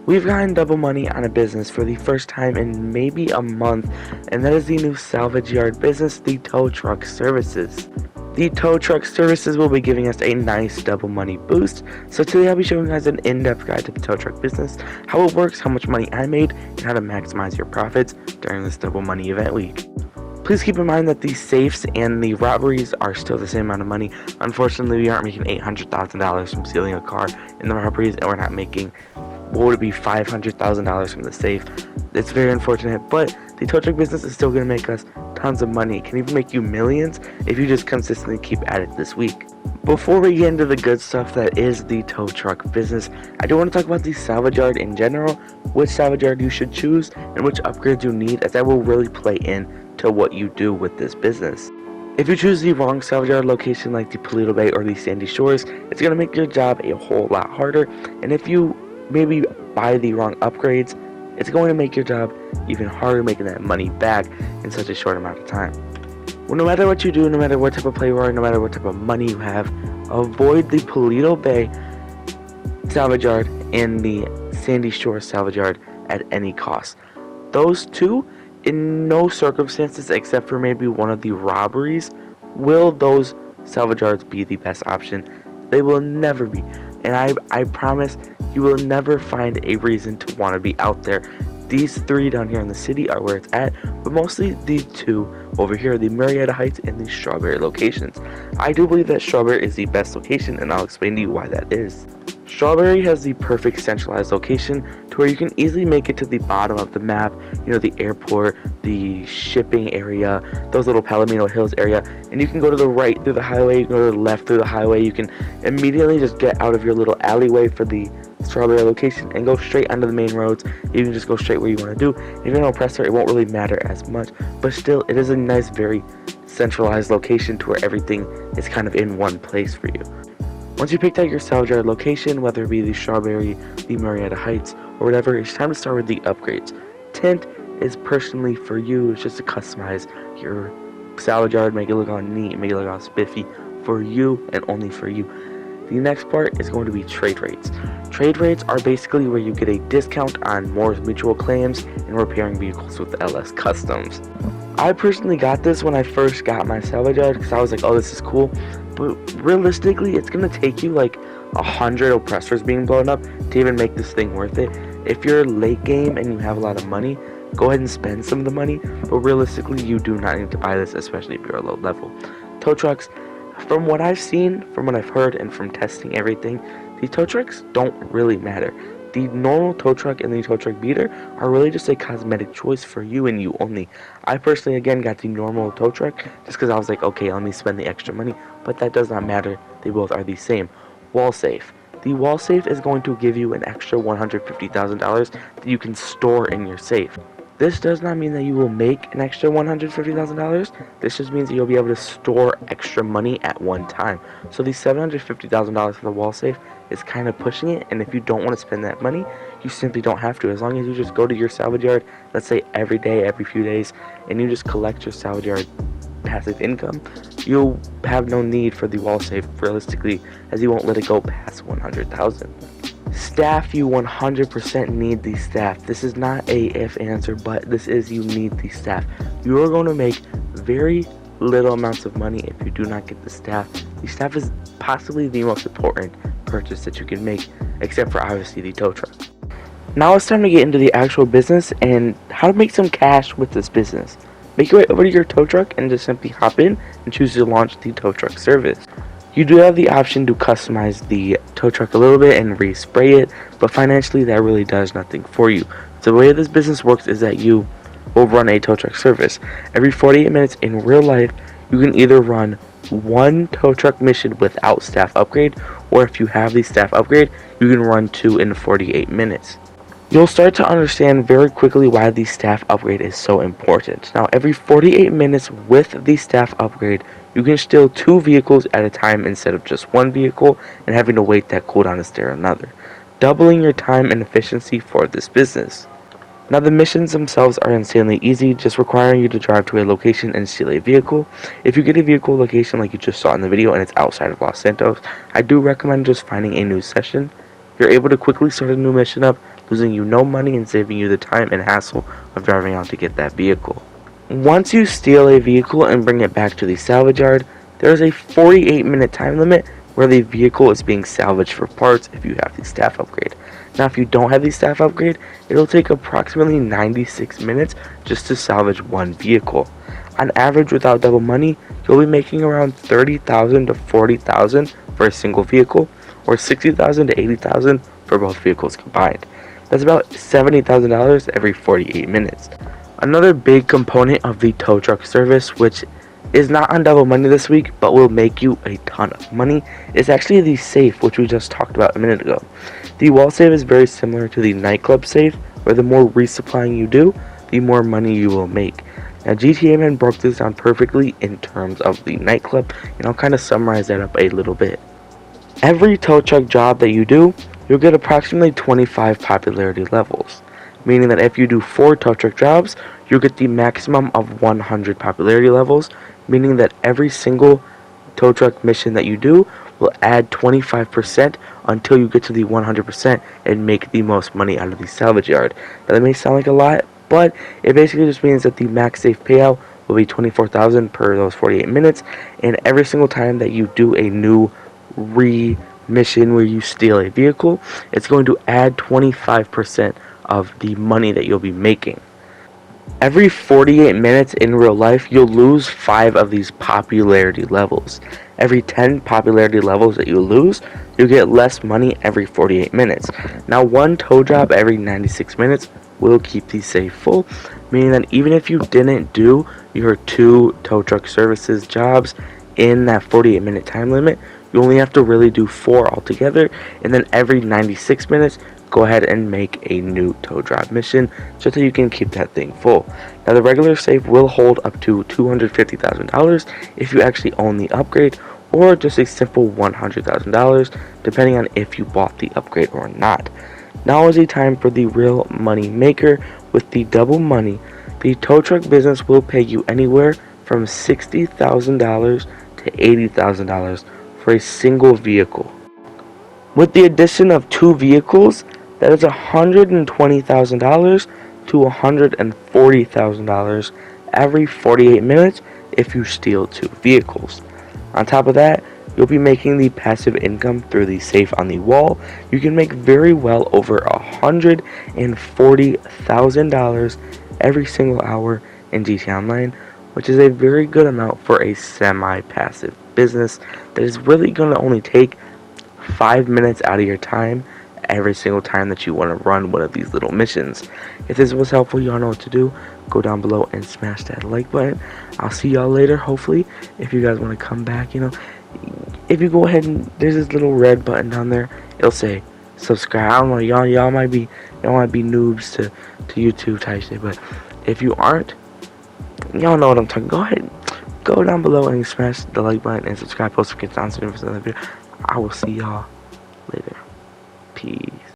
We've gotten double money on a business for the first time in maybe a month, and that is the new salvage yard business, the tow truck services. The tow truck services will be giving us a nice double money boost, so today I'll be showing you guys an in-depth guide to the tow truck business, how it works, how much money I made, and how to maximize your profits during this double money event week. Please keep in mind that the safes and the robberies are still the same amount of money. Unfortunately, we aren't making $800,000 from stealing a car in the robberies, and we're not making what would be $500,000 from the safe. It's very unfortunate, but the tow truck business is still going to make us tons of money. It can even make you millions if you just consistently keep at it this week. Before we get into the good stuff that is the tow truck business, I do want to talk about the salvage yard in general, which salvage yard you should choose, and which upgrades you need, as that will really play in to what you do with this business. If you choose the wrong salvage yard location like the Paleto Bay or the Sandy Shores, it's going to make your job a whole lot harder, and if you maybe buy the wrong upgrades, it's going to make your job even harder making that money back in such a short amount of time. Well, no matter what you do, no matter what type of play you are, no matter what type of money you have, avoid the Paleto Bay salvage yard and the Sandy Shore salvage yard at any cost. Those two, in no circumstances except for maybe one of the robberies, will those salvage yards be the best option. They will never be, and I promise you will never find a reason to want to be out there. These three down here in the city are where it's at, but mostly the two over here, the Marietta Heights and the Strawberry locations. I do believe that Strawberry is the best location, and I'll explain to you why that is. Strawberry has the perfect centralized location to where you can easily make it to the bottom of the map, the airport, the shipping area, those little Palomino Hills area, and you can go to the right through the highway, you can go to the left through the highway, you can immediately just get out of your little alleyway for the Strawberry location and go straight onto the main roads. You can just go straight where you want to do. If you're an oppressor, it won't really matter as much, but still, it is a nice, very centralized location to where everything is kind of in one place for you. Once you picked out your salvage yard location, whether it be the Strawberry, the Marietta Heights, or whatever, it's time to start with the upgrades. Tint is personally for you. It's just to customize your salvage yard, make it look all neat, make it look all spiffy for you and only for you. The next part is going to be trade rates. Trade rates are basically where you get a discount on Moore's Mutual claims and repairing vehicles with LS Customs. I personally got this when I first got my salvage yard because I was like, oh, this is cool. But realistically, it's going to take you like 100 oppressors being blown up to even make this thing worth it. If you're late game and you have a lot of money, go ahead and spend some of the money. But realistically, you do not need to buy this, especially if you're a low level. Tow trucks, from what I've seen, from what I've heard, and from testing everything, the tow trucks don't really matter. The normal tow truck and the tow truck beater are really just a cosmetic choice for you and you only. I personally, again, got the normal tow truck just because I was like, okay, let me spend the extra money, but that does not matter. They both are the same. Wall safe. The wall safe is going to give you an extra $150,000 that you can store in your safe. This does not mean that you will make an extra $150,000. This just means that you'll be able to store extra money at one time. So the $750,000 for the wall safe is kind of pushing it, and if you don't want to spend that money, you simply don't have to. As long as you just go to your salvage yard, let's say every day, every few days, and you just collect your salvage yard passive income, you'll have no need for the wall safe realistically, as you won't let it go past $100,000. Staff, you 100% need the staff. This is not a if answer, but this is you need the staff. You are going to make very little amounts of money if you do not get the staff. The staff is possibly the most important purchase that you can make, except for obviously the tow truck. Now it's time to get into the actual business and how to make some cash with this business. Make your way over to your tow truck and just simply hop in and choose to launch the tow truck service. You do have the option to customize the tow truck a little bit and respray it, but financially that really does nothing for you. So the way this business works is that you will run a tow truck service. Every 48 minutes in real life, you can either run one tow truck mission without staff upgrade, or if you have the staff upgrade, you can run 2 in 48 minutes. You'll start to understand very quickly why the staff upgrade is so important. Now, every 48 minutes with the staff upgrade, you can steal 2 vehicles at a time instead of just 1 vehicle and having to wait that cooldown to steal another, doubling your time and efficiency for this business. Now, the missions themselves are insanely easy, just requiring you to drive to a location and steal a vehicle. If you get a vehicle location like you just saw in the video and it's outside of Los Santos, I do recommend just finding a new session You're able to quickly start a new mission up, losing you no money and saving you the time and hassle of driving out to get that vehicle. Once you steal a vehicle and bring it back to the salvage yard, there is a 48-minute time limit where the vehicle is being salvaged for parts if you have the staff upgrade. Now, if you don't have the staff upgrade, it'll take approximately 96 minutes just to salvage one vehicle. On average, without double money, you'll be making around $30,000 to $40,000 for a single vehicle, or $60,000 to $80,000 for both vehicles combined. That's about $70,000 every 48 minutes. Another big component of the tow truck service, which is not on double money this week but will make you a ton of money, is actually the safe, which we just talked about a minute ago. The wall safe is very similar to the nightclub safe, where the more resupplying you do, the more money you will make. Now, GTA Man broke this down perfectly in terms of the nightclub, and I'll kind of summarize that up a little bit. Every tow truck job that you do, you'll get approximately 25 popularity levels, meaning that if you do 4 tow truck jobs, you'll get the maximum of 100 popularity levels, meaning that every single tow truck mission that you do will add 25% until you get to the 100% and make the most money out of the salvage yard. Now, that may sound like a lot, but it basically just means that the max safe payout will be $24,000 per those 48 minutes, and every single time that you do a new mission where you steal a vehicle, it's going to add 25% of the money that you'll be making. Every 48 minutes in real life, you'll lose 5 of these popularity levels. Every 10 popularity levels that you lose, you get less money every 48 minutes. Now, one tow job every 96 minutes will keep the safe full, meaning that even if you didn't do your 2 tow truck services jobs in that 48-minute time limit, you only have to really do 4 altogether, and then every 96 minutes, go ahead and make a new tow job mission so that you can keep that thing full. Now, the regular safe will hold up to $250,000 if you actually own the upgrade, or just a simple $100,000 depending on if you bought the upgrade or not. Now is the time for the real money maker. With the double money, the tow truck business will pay you anywhere from $60,000 to $80,000 for a single vehicle. With the addition of 2 vehicles, that is $120,000 to $140,000 every 48 minutes if you steal 2 vehicles. On top of that, you'll be making the passive income through the safe on the wall. You can make very well over $140,000 every single hour in GTA Online, which is a very good amount for a semi-passive business that is really going to only take 5 minutes out of your time every single time that you want to run one of these little missions. If this was helpful, y'all know what to do. Go down below and smash that like button. I'll see y'all later, hopefully. If you guys want to come back, if you go ahead and there's this little red button down there, it'll say subscribe. I don't know, y'all might be noobs to YouTube type shit, but if you aren't, y'all know what I'm talking. Go ahead, go down below and smash the like button and subscribe. Post notifications on for another video. I will see y'all later. Peace.